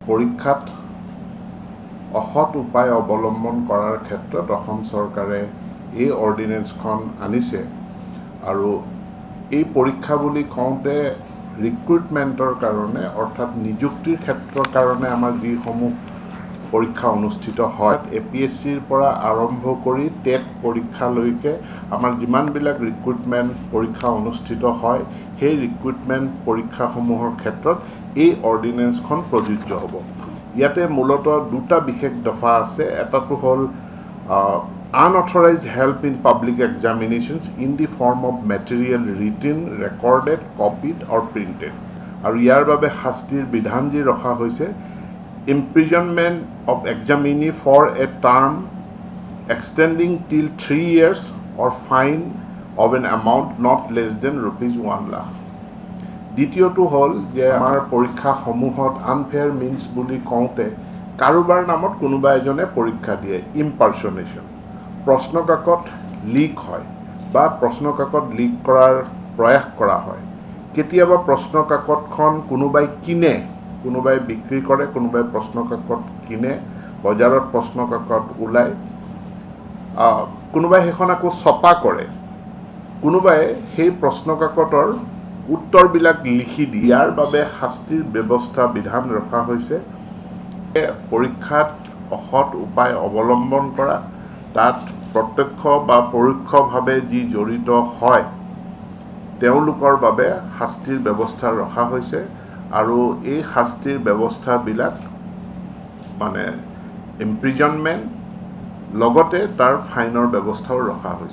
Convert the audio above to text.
পৰীক্ষাত অসৎ উপায় অৱলম্বন কৰাৰ ক্ষেত্ৰত অসম চৰকাৰে এই অৰ্ডিনেন্সখন আনিছে আৰু এই পৰীক্ষা বুলি কওঁতে ৰিক্ৰুটমেণ্টৰ কাৰণে অৰ্থাৎ নিযুক্তিৰ ক্ষেত্ৰৰ কাৰণে আমাৰ যিসমূহ পৰীক্ষা অনুষ্ঠিত হয় APSCৰ পৰা আৰম্ভ কৰি টেট পৰীক্ষালৈকে আমাৰ যিমানবিলাক ৰিক্ৰুটমেণ্ট পৰীক্ষা অনুষ্ঠিত হয় সেই ৰিক্ৰুটমেণ্ট পৰীক্ষাসমূহৰ ক্ষেত্ৰত এই অৰ্ডিনেন্সখন প্ৰযোজ্য হ'ব। ইয়াতে মূলতঃ দুটা বিশেষ দফা আছে। এটাটো হ'ল unauthorized help in public examinations in the form of material written, recorded, copied or printed. আৰু ইয়াৰ বাবে শাস্তিৰ বিধান যি ৰখা হৈছে imprisonment of examinee for a term extending till 3 years or fine of an amount not less than ₹1 lakh. দ্বিতীয়টো হ'ল যে আমাৰ পৰীক্ষাসমূহত আনফেয়াৰ মিনছ বুলি কওঁতে কাৰোবাৰ নামত কোনোবা এজনে পৰীক্ষা দিয়ে, ইম্পাৰ্চনেশ্যন, প্ৰশ্নকাকত লিক হয় বা প্ৰশ্নকাকত লিক কৰাৰ প্ৰয়াস কৰা হয়। কেতিয়াবা প্ৰশ্নকাকতখন কোনোবাই কিনে, কোনোবাই বিক্ৰী কৰে, কোনোবাই প্ৰশ্নকাকত কিনে, বজাৰত প্ৰশ্নকাকত ওলায়, কোনোবাই সেইখন আকৌ ছপা কৰে, কোনোবাই সেই প্ৰশ্নকাকতৰ উত্তৰবিলাক লিখি দিয়ে। ইয়াৰ বাবে শাস্তিৰ ব্যৱস্থা বিধান ৰখা হৈছে। পৰীক্ষাত অসৎ উপায় অৱলম্বন কৰা, তাত প্ৰত্যক্ষ বা পৰোক্ষভাৱে যি জড়িত হয় তেওঁলোকৰ বাবে শাস্তিৰ ব্যৱস্থা ৰখা হৈছে আৰু এই শাস্তিৰ ব্যৱস্থাবিলাক মানে ইম্প্ৰিজনমেণ্ট লগতে তাৰ ফাইনৰ ব্যৱস্থাও ৰখা হৈছে।